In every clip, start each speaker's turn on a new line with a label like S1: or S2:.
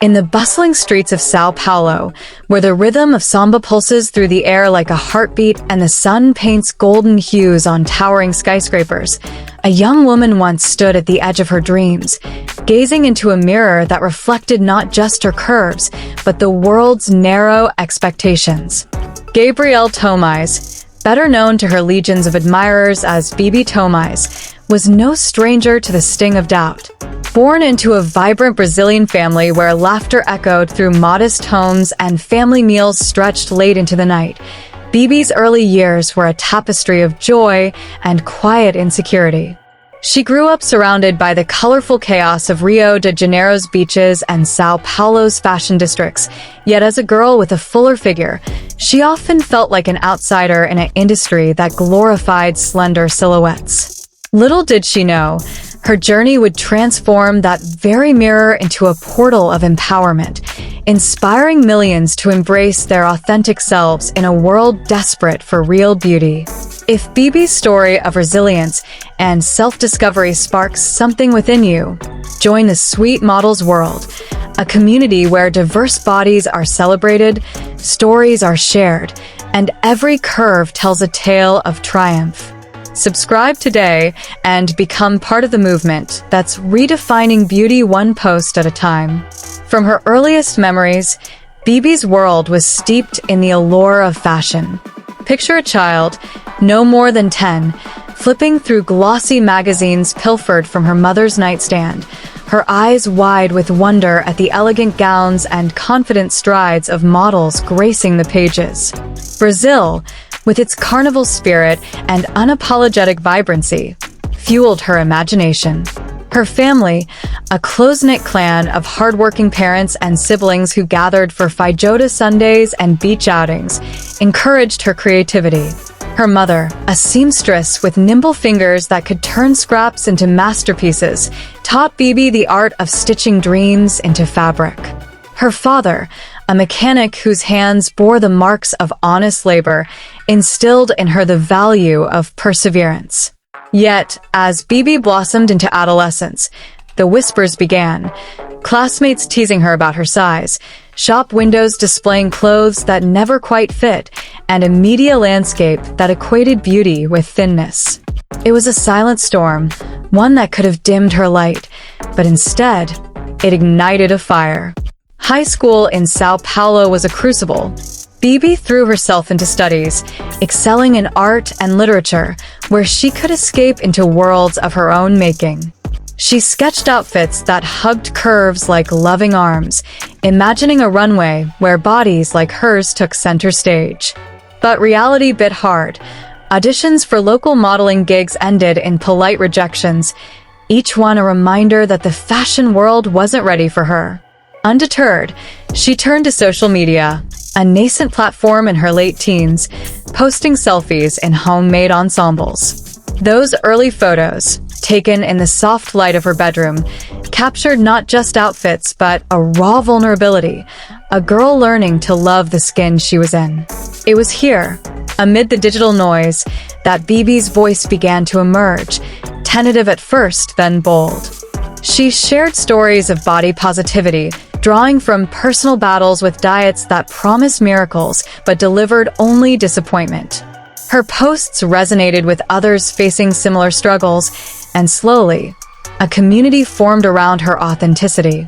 S1: In the bustling streets of Sao Paulo, where the rhythm of samba pulses through the air like a heartbeat and the sun paints golden hues on towering skyscrapers, a young woman once stood at the edge of her dreams, gazing into a mirror that reflected not just her curves, but the world's narrow expectations. Gabrielle Tomais, better known to her legions of admirers as BB Tomais, was no stranger to the sting of doubt. Born into a vibrant Brazilian family where laughter echoed through modest homes and family meals stretched late into the night, Bibi's early years were a tapestry of joy and quiet insecurity. She grew up surrounded by the colorful chaos of Rio de Janeiro's beaches and Sao Paulo's fashion districts, yet as a girl with a fuller figure, she often felt like an outsider in an industry that glorified slender silhouettes. Little did she know, her journey would transform that very mirror into a portal of empowerment, inspiring millions to embrace their authentic selves in a world desperate for real beauty. If Bibi's story of resilience and self-discovery sparks something within you, join the Sweet Models world, a community where diverse bodies are celebrated, stories are shared, and every curve tells a tale of triumph. Subscribe today and become part of the movement that's redefining beauty one post at a time. From her earliest memories, Bibi's world was steeped in the allure of fashion. Picture a child, no more than 10, flipping through glossy magazines pilfered from her mother's nightstand, her eyes wide with wonder at the elegant gowns and confident strides of models gracing the pages. Brazil, with its carnival spirit and unapologetic vibrancy, fueled her imagination. Her family, a close-knit clan of hardworking parents and siblings who gathered for Feijoada Sundays and beach outings, encouraged her creativity. Her mother, a seamstress with nimble fingers that could turn scraps into masterpieces, taught Bibi the art of stitching dreams into fabric. Her father, a mechanic whose hands bore the marks of honest labor, instilled in her the value of perseverance. Yet, as Bibi blossomed into adolescence, the whispers began, classmates teasing her about her size, shop windows displaying clothes that never quite fit, and a media landscape that equated beauty with thinness. It was a silent storm, one that could have dimmed her light, but instead, it ignited a fire. High school in Sao Paulo was a crucible. Bibi threw herself into studies, excelling in art and literature, where she could escape into worlds of her own making. She sketched outfits that hugged curves like loving arms, imagining a runway where bodies like hers took center stage. But reality bit hard. Auditions for local modeling gigs ended in polite rejections, each one a reminder that the fashion world wasn't ready for her. Undeterred, she turned to social media, a nascent platform in her late teens, posting selfies in homemade ensembles. Those early photos, taken in the soft light of her bedroom, captured not just outfits but a raw vulnerability, a girl learning to love the skin she was in. It was here, amid the digital noise, that Bibi's voice began to emerge, tentative at first, then bold. She shared stories of body positivity, drawing from personal battles with diets that promised miracles but delivered only disappointment. Her posts resonated with others facing similar struggles, and slowly, a community formed around her authenticity.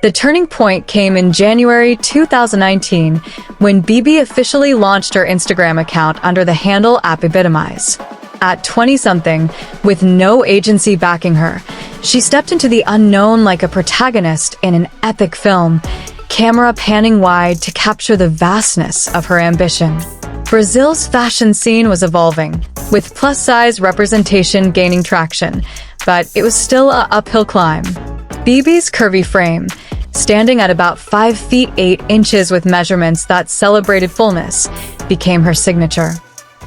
S1: The turning point came in January 2019 when Bibi officially launched her Instagram account under the handle @Tomais. At 20-something, with no agency backing her, she stepped into the unknown like a protagonist in an epic film, camera panning wide to capture the vastness of her ambition. Brazil's fashion scene was evolving, with plus-size representation gaining traction, but it was still an uphill climb. Bibi's curvy frame, standing at about 5 feet 8 inches with measurements that celebrated fullness, became her signature.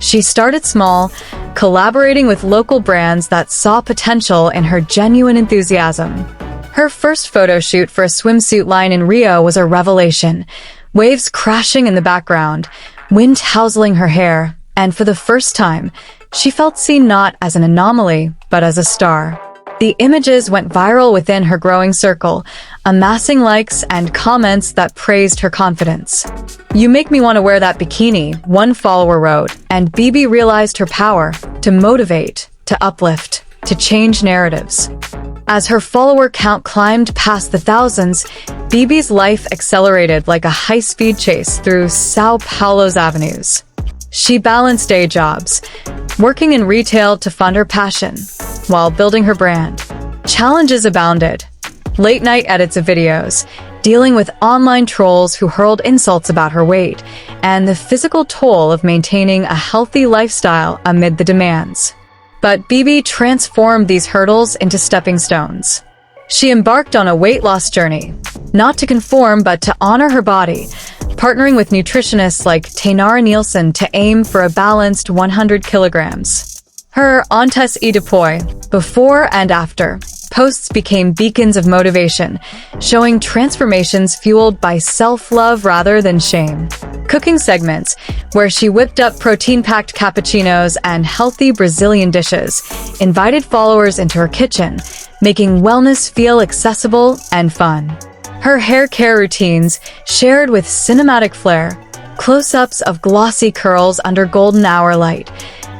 S1: She started small, collaborating with local brands that saw potential in her genuine enthusiasm. Her first photo shoot for a swimsuit line in Rio was a revelation, waves crashing in the background, wind tousling her hair, and for the first time, she felt seen not as an anomaly, but as a star. The images went viral within her growing circle, amassing likes and comments that praised her confidence. "You make me want to wear that bikini," one follower wrote, and Bibi realized her power to motivate, to uplift, to change narratives. As her follower count climbed past the thousands, Bibi's life accelerated like a high-speed chase through São Paulo's avenues. She balanced day jobs, working in retail to fund her passion, while building her brand. Challenges abounded. Late-night edits of videos, dealing with online trolls who hurled insults about her weight, and the physical toll of maintaining a healthy lifestyle amid the demands. But Bibi transformed these hurdles into stepping stones. She embarked on a weight loss journey, not to conform but to honor her body, partnering with nutritionists like Tainara Nielsen to aim for a balanced 100 kilograms. Her Antes e Depois, before and after, posts became beacons of motivation, showing transformations fueled by self-love rather than shame. Cooking segments, where she whipped up protein-packed cappuccinos and healthy Brazilian dishes, invited followers into her kitchen, making wellness feel accessible and fun. Her hair care routines, shared with cinematic flair, close-ups of glossy curls under golden hour light,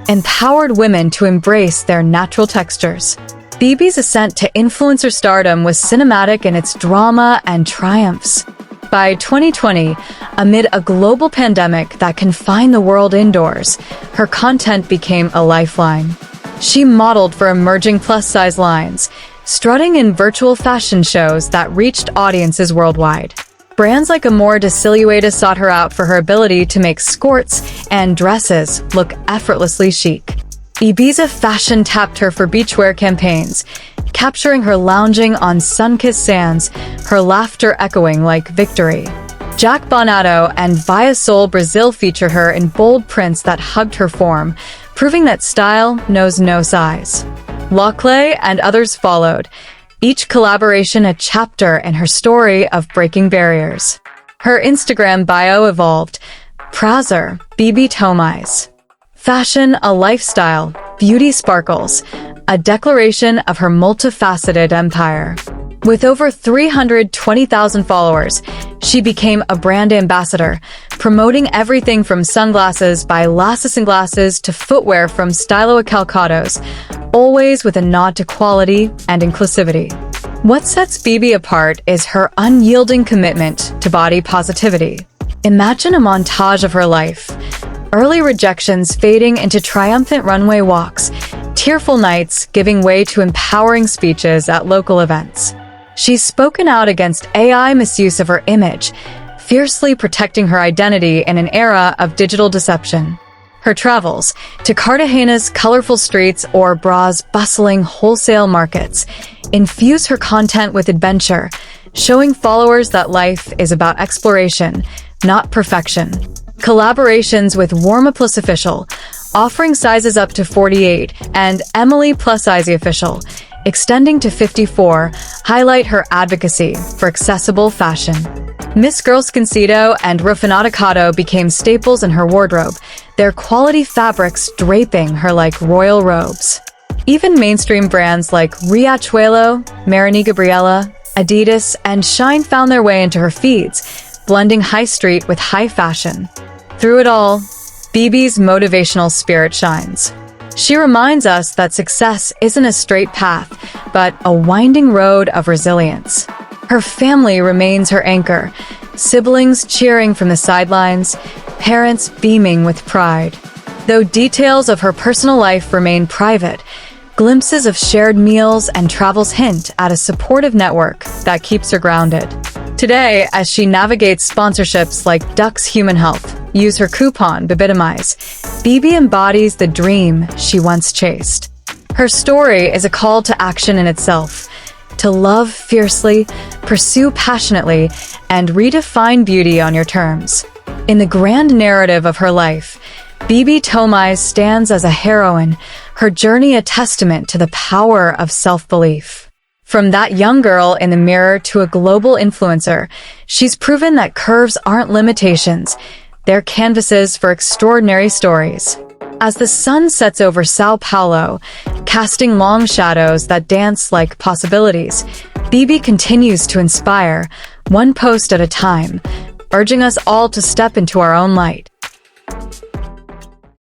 S1: empowered women to embrace their natural textures. Bibi's ascent to influencer stardom was cinematic in its drama and triumphs. By 2020, amid a global pandemic that confined the world indoors, her content became a lifeline. She modeled for emerging plus-size lines, strutting in virtual fashion shows that reached audiences worldwide. Brands like Amor de Silueta sought her out for her ability to make skirts and dresses look effortlessly chic. Ibiza Fashion tapped her for beachwear campaigns, capturing her lounging on sun-kissed sands, her laughter echoing like victory. Jack Bonato and Via Sol Brazil feature her in bold prints that hugged her form, proving that style knows no size. Laclay and others followed, each collaboration a chapter in her story of breaking barriers. Her Instagram bio evolved. Prazer, BB Tomais. Fashion, a lifestyle, beauty sparkles, a declaration of her multifaceted empire. With over 320,000 followers, she became a brand ambassador, promoting everything from sunglasses by Lasses and Glasses to footwear from Stylo Calcados, always with a nod to quality and inclusivity. What sets Bibi apart is her unyielding commitment to body positivity. Imagine a montage of her life. Early rejections fading into triumphant runway walks, tearful nights giving way to empowering speeches at local events. She's spoken out against AI misuse of her image, fiercely protecting her identity in an era of digital deception. Her travels, to Cartagena's colorful streets or Bra's bustling wholesale markets, infuse her content with adventure, showing followers that life is about exploration, not perfection. Collaborations with Warma Plus Official, offering sizes up to 48, and Emily Plus Size Official, extending to 54, highlight her advocacy for accessible fashion. Miss Girlsconcito and Raffinaticato became staples in her wardrobe, their quality fabrics draping her like royal robes. Even mainstream brands like Riachuelo, Marini Gabriella, Adidas, and Shine found their way into her feeds, blending high street with high fashion. Through it all, Bibi's motivational spirit shines. She reminds us that success isn't a straight path, but a winding road of resilience. Her family remains her anchor, siblings cheering from the sidelines, parents beaming with pride. Though details of her personal life remain private, glimpses of shared meals and travels hint at a supportive network that keeps her grounded. Today, as she navigates sponsorships like Duck's Human Health, use her coupon Bibitomize, Bibi embodies the dream she once chased. Her story is a call to action in itself, to love fiercely, pursue passionately, and redefine beauty on your terms. In the grand narrative of her life, BB Tomi stands as a heroine, her journey a testament to the power of self-belief. From that young girl in the mirror to a global influencer, she's proven that curves aren't limitations, they're canvases for extraordinary stories. As the sun sets over São Paulo, casting long shadows that dance like possibilities, BB continues to inspire, one post at a time, urging us all to step into our own light.